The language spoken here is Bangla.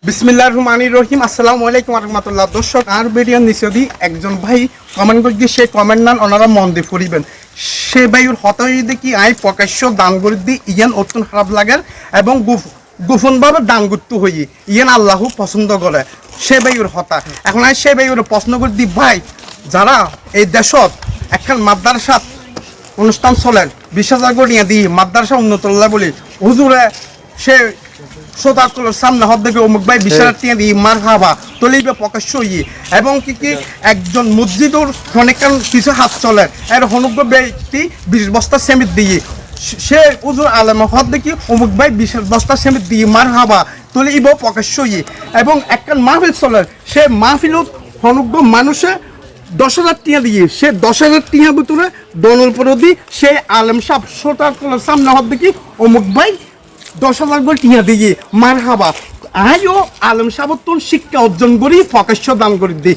বিসমিল্লাহির রহমানির রহিম। আসসালামু আলাইকুম ওয়া রাহমাতুল্লাহ। দর্শক আর ভিডিও নিচে দি একজন ভাই কমেন্ট করে দিয়ে সে কমেন্ট নান ওনারা মন দিয়ে পড়িবেন। সে ভাইয়ের হতাই দেখি আই প্রকাশ্য দান করে দি ইয়ান অত্যন্ত খারাপ লাগে এবং গোপনভাবে দান করতে হই ইয়ান আল্লাহ পছন্দ করে সে ভাইয়ের হতা। এখন আই সে ভাইয়ের প্রশ্ন করে দি ভাই যারা এই দেশত একখান মাদ্রাসাত অনুষ্ঠান চলেন 20,000 করে নিয়ে দিই মাদ্রাসা উন্নত বলি হুজুরে সে শ্রোতাকুলোর সামনে হদ দেখে অমুক ভাই 20,000 টাকা দিই মার খাবা তলিবে প্রকাশ্য ইয়ে এবং কি একজন মসজিদর অনেকক্ষণ কিছু হাত চলে এর হনুগ্য ব্যক্তি 20 বস্তা সেমিট দিয়ে সে হুজুর আলেম হদ দেখি অমুক ভাই 20 বস্তা সেমিট দিয়ে মার খাবা তলিব প্রকাশ্য ইয়ে এবং একখান মাহফিল চলে সে মাহফিলত হনুগ্য মানুষে 10,000 টাকা দিয়ে সে 10,000 টাকা ভিতরে দনের প্রতি সে আলেম সাহেব শ্রোতাকুলোর সামনে হদ দেখি অমুক ভাই 10,000 করে টিয়া দিয়ে মার খাবা আইও আলম সাবতুন শিক্ষা অর্জন করি প্রকাশ্য দান করে দিই।